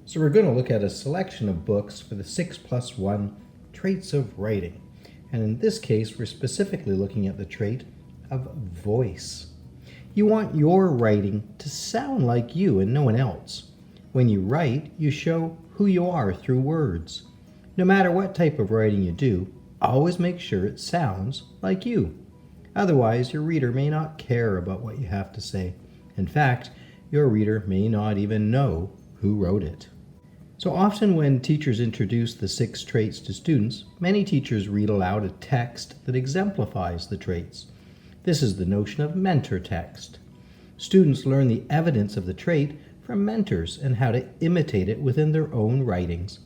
So we're going to look at a selection of books for the 6+1 traits of writing. And in this case, we're specifically looking at the trait of voice. You want your writing to sound like you and no one else. When you write, you show who you are through words. No matter what type of writing you do, always make sure it sounds like you. Otherwise, your reader may not care about what you have to say. In fact, your reader may not even know who wrote it. So often when teachers introduce the 6 traits to students, many teachers read aloud a text that exemplifies the traits. This is the notion of mentor text. Students learn the evidence of the trait from mentors and how to imitate it within their own writings.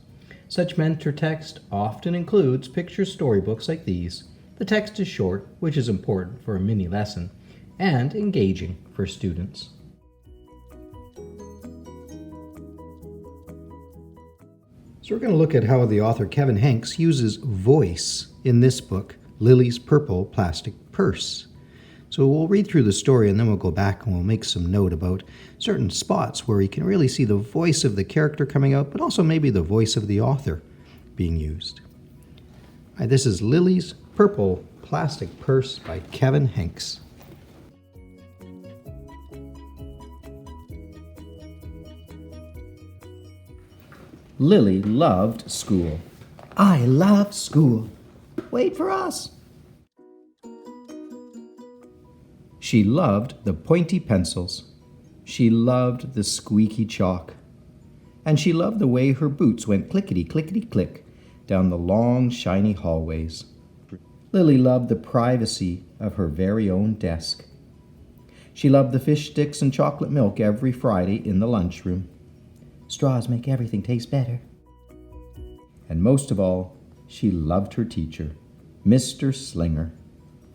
Such mentor text often includes picture storybooks like these. The text is short, which is important for a mini lesson, and engaging for students. So we're going to look at how the author Kevin Hanks uses voice in this book, Lily's Purple Plastic Purse. So we'll read through the story and then we'll go back and we'll make some note about certain spots where you can really see the voice of the character coming out, but also maybe the voice of the author being used. All right, this is Lily's Purple Plastic Purse by Kevin Hanks. Lily loved school. I love school. Wait for us. She loved the pointy pencils. She loved the squeaky chalk. And she loved the way her boots went clickety-clickety-click down the long, shiny hallways. Lily loved the privacy of her very own desk. She loved the fish sticks and chocolate milk every Friday in the lunchroom. Straws make everything taste better. And most of all, she loved her teacher, Mr. Slinger.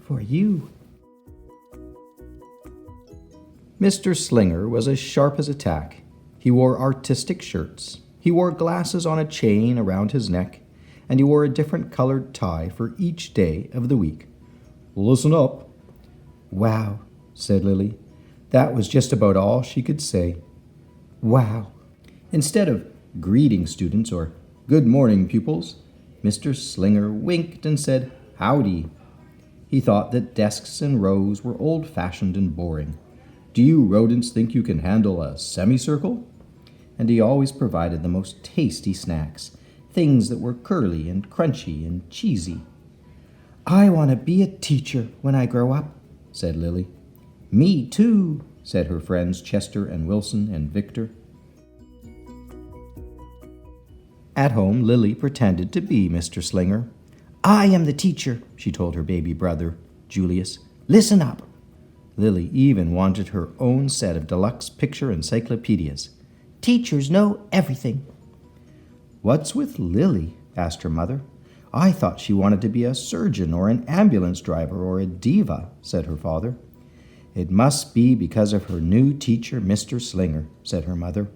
For you. Mr. Slinger was as sharp as a tack. He wore artistic shirts. He wore glasses on a chain around his neck, and he wore a different colored tie for each day of the week. Listen up. Wow, said Lily. That was just about all she could say. Wow. Instead of greeting students or good morning, pupils, Mr. Slinger winked and said, howdy. He thought that desks and rows were old-fashioned and boring. Do you rodents think you can handle a semicircle? And he always provided the most tasty snacks, things that were curly and crunchy and cheesy. I want to be a teacher when I grow up, said Lily. Me too, said her friends Chester and Wilson and Victor. At home, Lily pretended to be Mr. Slinger. I am the teacher, she told her baby brother, Julius. Listen up. Lily even wanted her own set of deluxe picture encyclopedias. Teachers know everything. What's with Lily? Asked her mother. I thought she wanted to be a surgeon or an ambulance driver or a diva, said her father. It must be because of her new teacher, Mr. Slinger, said her mother.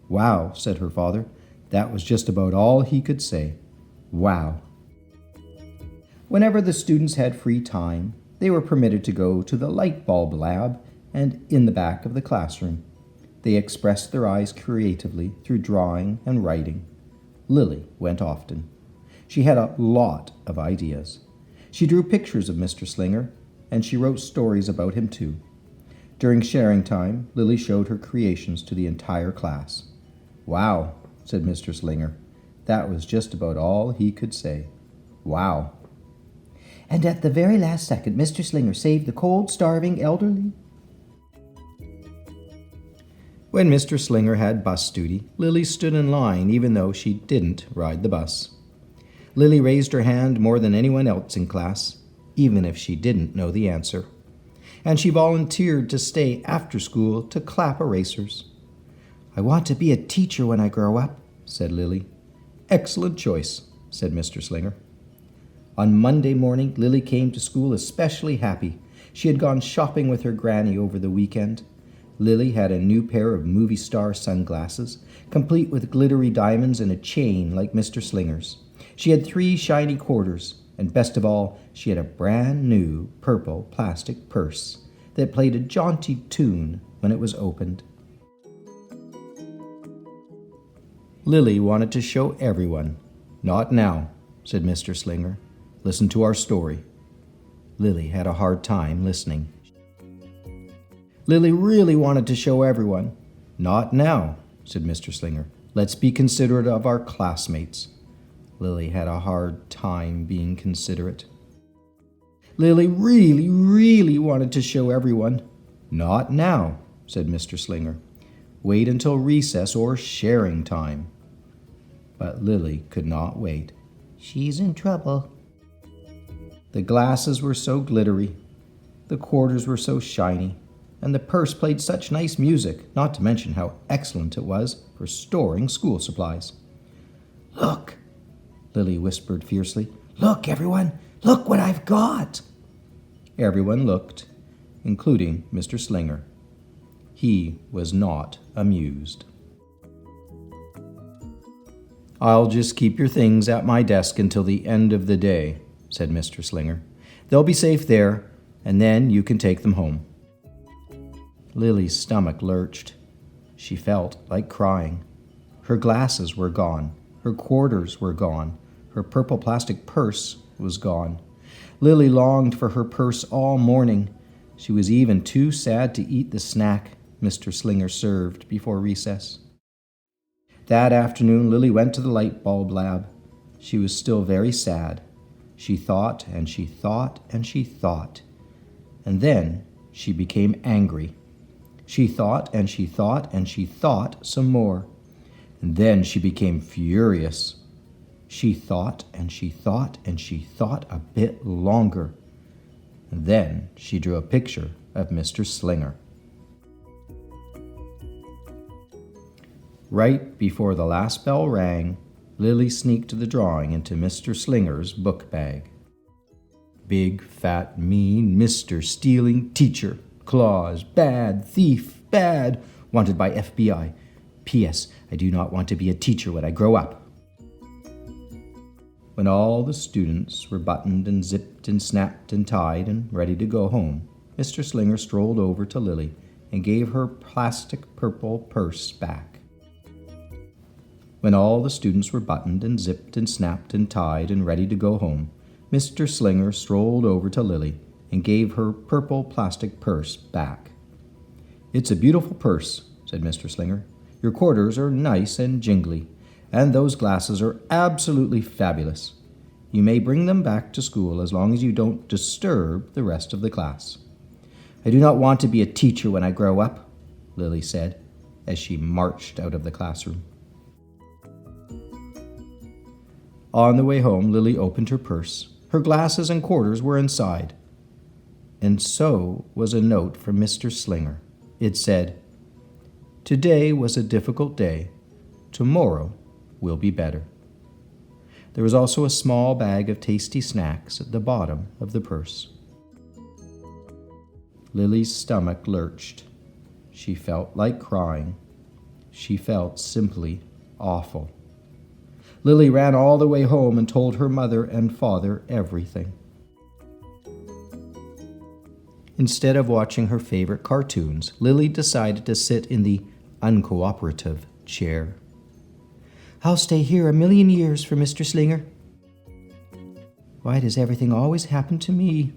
Wow, said her father. That was just about all he could say. Wow. Whenever the students had free time, they were permitted to go to the light bulb lab and in the back of the classroom. They expressed their eyes creatively through drawing and writing. Lily went often. She had a lot of ideas. She drew pictures of Mr. Slinger, and she wrote stories about him too. During sharing time, Lily showed her creations to the entire class. Wow, said Mr. Slinger. That was just about all he could say. Wow. And at the very last second, Mr. Slinger saved the cold, starving elderly. When Mr. Slinger had bus duty, Lily stood in line even though she didn't ride the bus. Lily raised her hand more than anyone else in class, even if she didn't know the answer. And she volunteered to stay after school to clap erasers. I want to be a teacher when I grow up, said Lily. Excellent choice, said Mr. Slinger. On Monday morning, Lily came to school especially happy. She had gone shopping with her granny over the weekend. Lily had a new pair of movie star sunglasses, complete with glittery diamonds and a chain like Mr. Slinger's. She had 3 shiny quarters, and best of all, she had a brand new purple plastic purse that played a jaunty tune when it was opened. Lily wanted to show everyone. Not now, said Mr. Slinger. Listen to our story. Lily had a hard time listening. Lily really wanted to show everyone. Not now, said Mr. Slinger. Let's be considerate of our classmates. Lily had a hard time being considerate. Lily really wanted to show everyone. Not now, said Mr. Slinger. Wait until recess or sharing time. But Lily could not wait. She's in trouble. The glasses were so glittery, the quarters were so shiny, and the purse played such nice music, not to mention how excellent it was for storing school supplies. Look, Lily whispered fiercely. Look, everyone, look what I've got. Everyone looked, including Mr. Slinger. He was not amused. I'll just keep your things at my desk until the end of the day, said Mr. Slinger. They'll be safe there, and then you can take them home. Lily's stomach lurched. She felt like crying. Her glasses were gone. Her quarters were gone. Her purple plastic purse was gone. Lily longed for her purse all morning. She was even too sad to eat the snack Mr. Slinger served before recess. That afternoon, Lily went to the light bulb lab. She was still very sad. She thought and she thought and she thought. And then she became angry. She thought and she thought and she thought some more. And then she became furious. She thought and she thought and she thought a bit longer. And then she drew a picture of Mr. Slinger. Right before the last bell rang, Lily sneaked the drawing into Mr. Slinger's book bag. Big, fat, mean Mr. Stealing Teacher. Claus, bad, thief, bad, wanted by FBI. P.S. I do not want to be a teacher when I grow up. When all the students were buttoned and zipped and snapped and tied and ready to go home, Mr. Slinger strolled over to Lily and gave her plastic purple purse back. When all the students were buttoned and zipped and snapped and tied and ready to go home, Mr. Slinger strolled over to Lily and gave her purple plastic purse back. It's a beautiful purse, said Mr. Slinger. Your quarters are nice and jingly, and those glasses are absolutely fabulous. You may bring them back to school as long as you don't disturb the rest of the class. I do not want to be a teacher when I grow up, Lily said, as she marched out of the classroom. On the way home, Lily opened her purse. Her glasses and quarters were inside. And so was a note from Mr. Slinger. It said, Today was a difficult day. Tomorrow will be better. There was also a small bag of tasty snacks at the bottom of the purse. Lily's stomach lurched. She felt like crying. She felt simply awful. Lily ran all the way home and told her mother and father everything. Instead of watching her favorite cartoons, Lily decided to sit in the uncooperative chair. I'll stay here 1,000,000 years for Mr. Slinger. Why does everything always happen to me?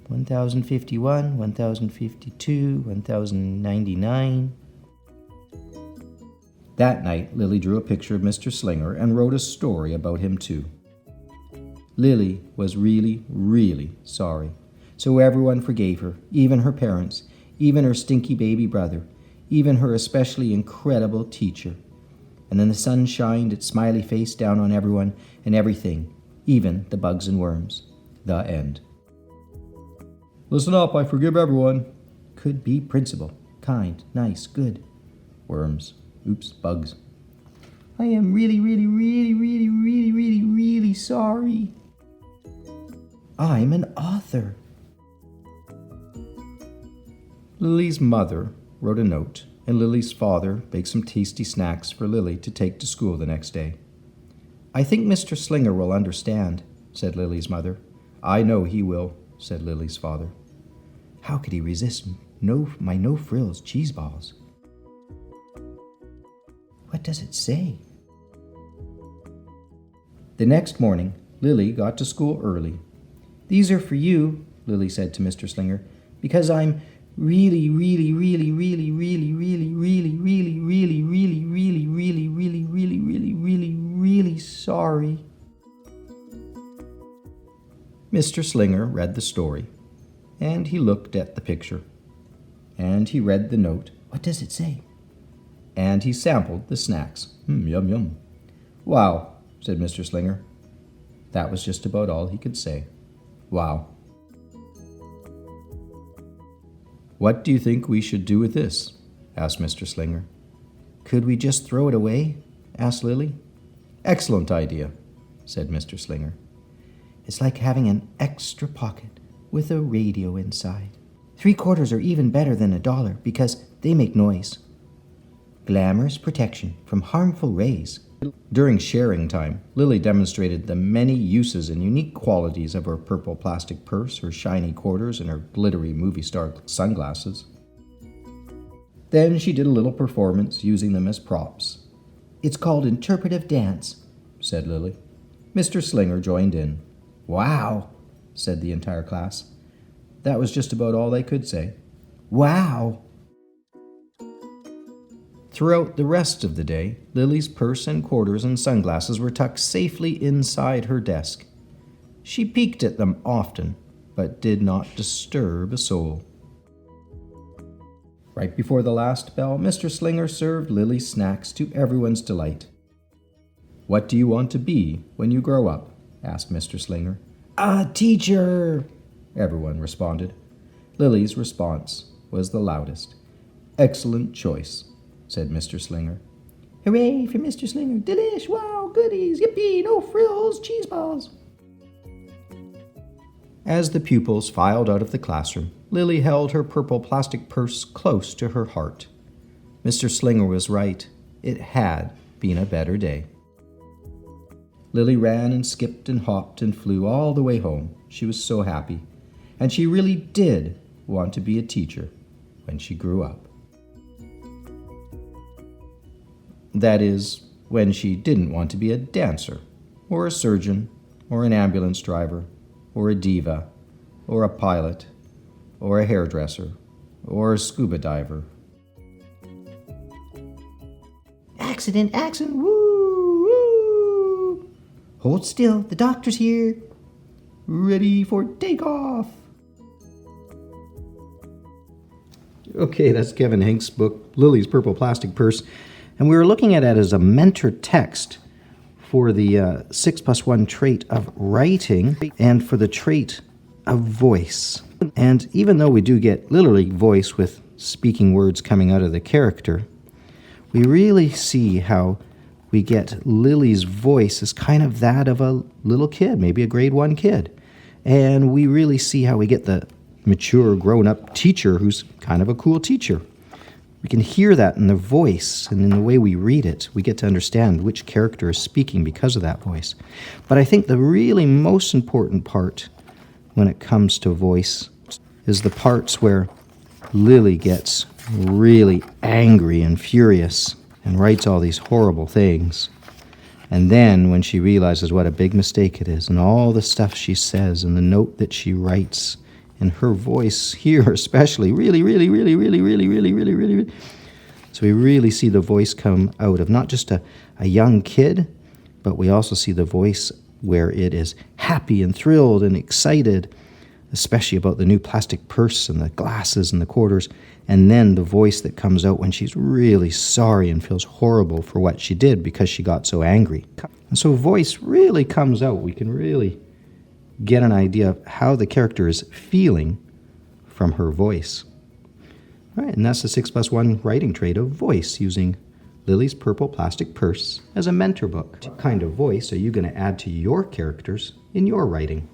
1051, 1052, 1099. That night, Lily drew a picture of Mr. Slinger and wrote a story about him too. Lily was really sorry, so everyone forgave her, even her parents, even her stinky baby brother, even her especially incredible teacher. And then the sun shined its smiley face down on everyone and everything, even the bugs and worms. The end. Listen up, I forgive everyone. Could be principal, kind, nice, good. Worms. Oops, bugs. I am really sorry. I'm an author. Lily's mother wrote a note, and Lily's father baked some tasty snacks for Lily to take to school the next day. I think Mr. Slinger will understand, said Lily's mother. I know he will, said Lily's father. How could he resist my no-frills cheese balls? What does it say? The next morning, Lily got to school early. These are for you, Lily said to Mr. Slinger, because I'm really, really, really, really, really, really, really, really, really, really, really, really, really, really, really, really, really sorry. Mr. Slinger read the story, and he looked at the picture, and he read the note. What does it say? And he sampled the snacks. Yum, yum. Wow, said Mr. Slinger. That was just about all he could say. Wow. What do you think we should do with this? Asked Mr. Slinger. Could we just throw it away? Asked Lily. Excellent idea, said Mr. Slinger. It's like having an extra pocket with a radio inside. 3/4 are even better than $1 because they make noise. Glamorous protection from harmful rays. During sharing time, Lily demonstrated the many uses and unique qualities of her purple plastic purse, her shiny quarters, and her glittery movie star sunglasses. Then she did a little performance using them as props. It's called interpretive dance, said Lily. Mr. Slinger joined in. Wow, said the entire class. That was just about all they could say. Wow! Throughout the rest of the day, Lily's purse and quarters and sunglasses were tucked safely inside her desk. She peeked at them often, but did not disturb a soul. Right before the last bell, Mr. Slinger served Lily snacks to everyone's delight. What do you want to be when you grow up? Asked Mr. Slinger. A teacher, everyone responded. Lily's response was the loudest. Excellent choice, said Mr. Slinger. Hooray for Mr. Slinger. Delish, wow, goodies, yippee, no frills, cheese balls. As the pupils filed out of the classroom, Lily held her purple plastic purse close to her heart. Mr. Slinger was right. It had been a better day. Lily ran and skipped and hopped and flew all the way home. She was so happy. And she really did want to be a teacher when she grew up. That is, when she didn't want to be a dancer, or a surgeon, or an ambulance driver, or a diva, or a pilot, or a hairdresser, or a scuba diver. Accident, woo, woo! Hold still, the doctor's here. Ready for takeoff. Okay, that's Kevin Hink's book, Lily's Purple Plastic Purse. And we were looking at it as a mentor text for the 6+1 trait of writing and for the trait of voice. And even though we do get literally voice with speaking words coming out of the character, we really see how we get Lily's voice as kind of that of a little kid, maybe a grade 1 kid. And we really see how we get the mature, grown-up teacher who's kind of a cool teacher. We can hear that in the voice and in the way we read it. We get to understand which character is speaking because of that voice. But I think the really most important part when it comes to voice is the parts where Lily gets really angry and furious and writes all these horrible things. And then when she realizes what a big mistake it is and all the stuff she says and the note that she writes and her voice here especially, really. So we really see the voice come out of not just a young kid, but we also see the voice where it is happy and thrilled and excited, especially about the new plastic purse and the glasses and the quarters, and then the voice that comes out when she's really sorry and feels horrible for what she did because she got so angry. And so voice really comes out. We can really get an idea of how the character is feeling from her voice. All right, and that's the 6+1 writing trait of voice, using Lily's Purple Plastic Purse as a mentor book. What kind of voice are you going to add to your characters in your writing?